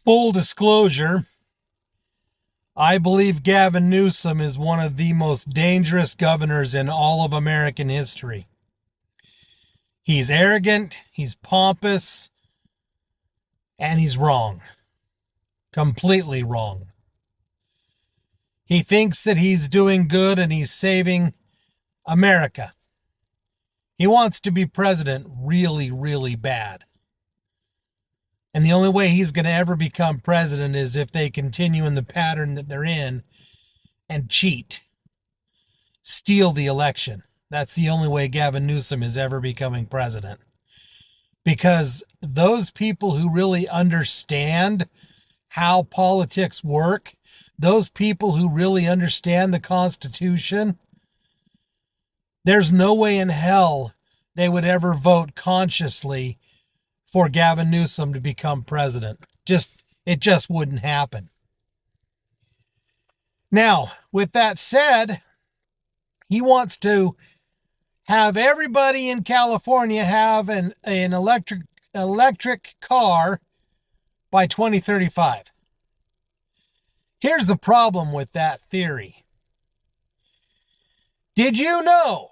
Full disclosure, I believe Gavin Newsom is one of the most dangerous governors in all of American history. He's arrogant, he's pompous, and he's wrong. Completely wrong. He thinks that he's doing good and he's saving America. He wants to be president really, really bad. And the only way he's going to ever become president is if they continue in the pattern that they're in and cheat, steal the election. That's the only way Gavin Newsom is ever becoming president. Because those people who really understand how politics work, those people who really understand the Constitution, there's no way in hell they would ever vote consciously for Gavin Newsom to become president. It just wouldn't happen. Now, with that said, he wants to have everybody in California have an electric car by 2035. Here's the problem with that theory. Did you know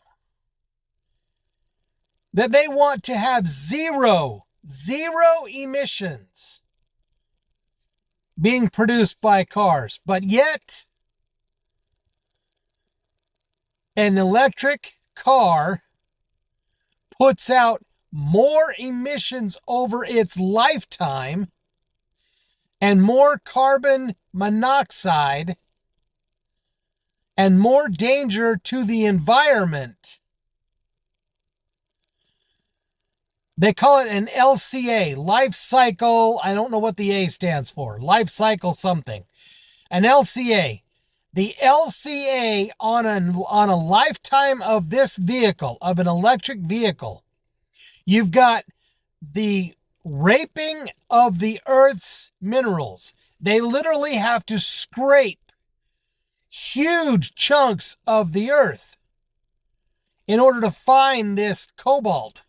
that they want to have zero emissions being produced by cars, but yet an electric car puts out more emissions over its lifetime and more carbon monoxide and more danger to the environment? They call it an LCA, life cycle. I don't know what the A stands for. Life cycle something. An LCA. The LCA on a lifetime of this vehicle, of an electric vehicle, you've got the raping of the Earth's minerals. They literally have to scrape huge chunks of the Earth in order to find this cobalt.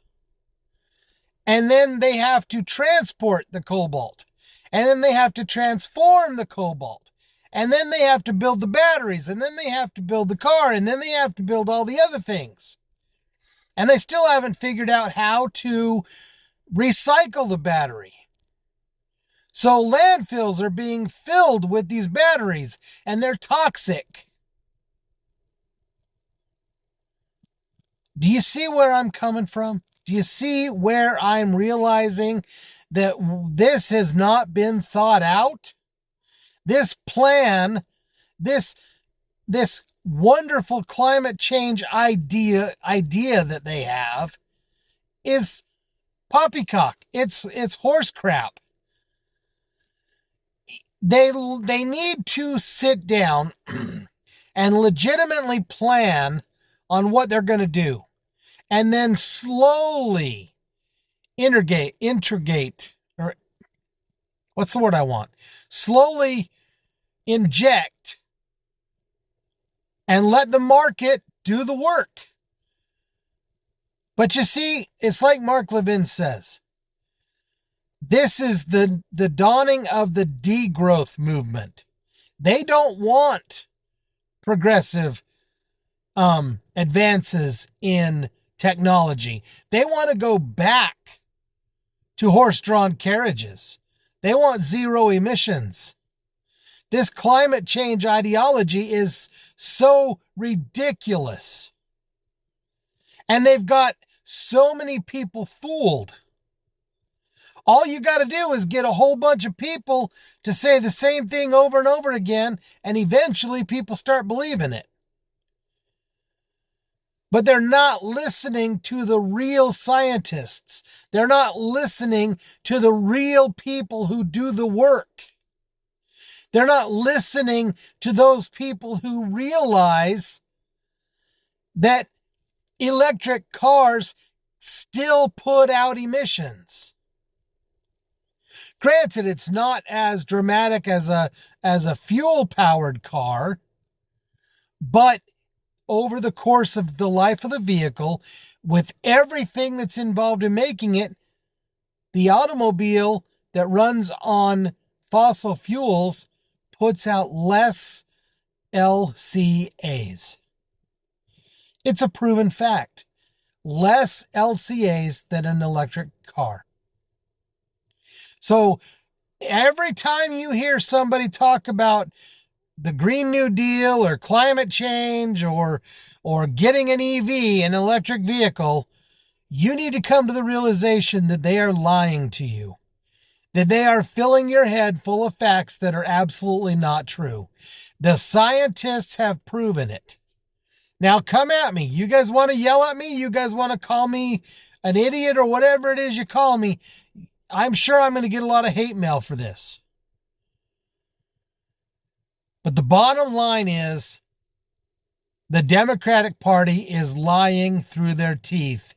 And then they have to transport the cobalt. And then they have to transform the cobalt. And then they have to build the batteries. And then they have to build the car. And then they have to build all the other things. And they still haven't figured out how to recycle the battery. So landfills are being filled with these batteries. And they're toxic. Do you see where I'm coming from? Do you see where I'm realizing that this has not been thought out? This plan, this wonderful climate change idea that they have is poppycock. It's horse crap. They need to sit down and legitimately plan on what they're going to do. And then slowly integrate, or what's the word I want? Slowly inject and let the market do the work. But you see, it's like Mark Levin says. This is the dawning of the degrowth movement. They don't want progressive advances in technology. They want to go back to horse-drawn carriages. They want zero emissions. This climate change ideology is so ridiculous. And they've got so many people fooled. All you got to do is get a whole bunch of people to say the same thing over and over again, and eventually people start believing it. But they're not listening to the real scientists. They're not listening to the real people who do the work. They're not listening to those people who realize that electric cars still put out emissions. Granted, it's not as dramatic as a fuel-powered car, but over the course of the life of the vehicle, with everything that's involved in making it, the automobile that runs on fossil fuels puts out less LCAs. It's a proven fact. Less LCAs than an electric car. So every time you hear somebody talk about the Green New Deal or climate change or getting an EV, an electric vehicle, you need to come to the realization that they are lying to you. That they are filling your head full of facts that are absolutely not true. The scientists have proven it. Now come at me. You guys want to yell at me? You guys want to call me an idiot or whatever it is you call me? I'm sure I'm going to get a lot of hate mail for this. But the bottom line is the Democratic Party is lying through their teeth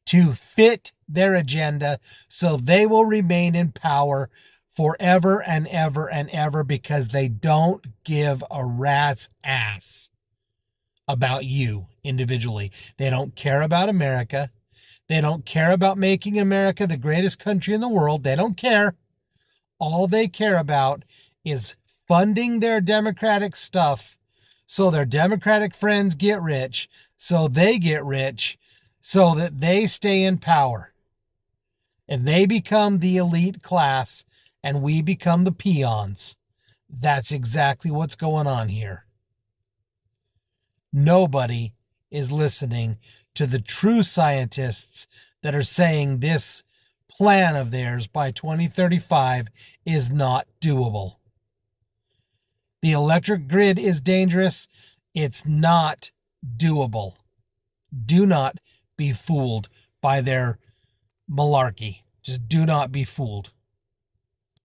to fit their agenda so they will remain in power forever and ever and ever because they don't give a rat's ass about you individually. They don't care about America. They don't care about making America the greatest country in the world. They don't care. All they care about is funding their Democratic stuff so their Democratic friends get rich, so they get rich, so that they stay in power. And they become the elite class, and we become the peons. That's exactly what's going on here. Nobody is listening to the true scientists that are saying this plan of theirs by 2035 is not doable. The electric grid is dangerous. It's not doable. Do not be fooled by their malarkey. Just do not be fooled.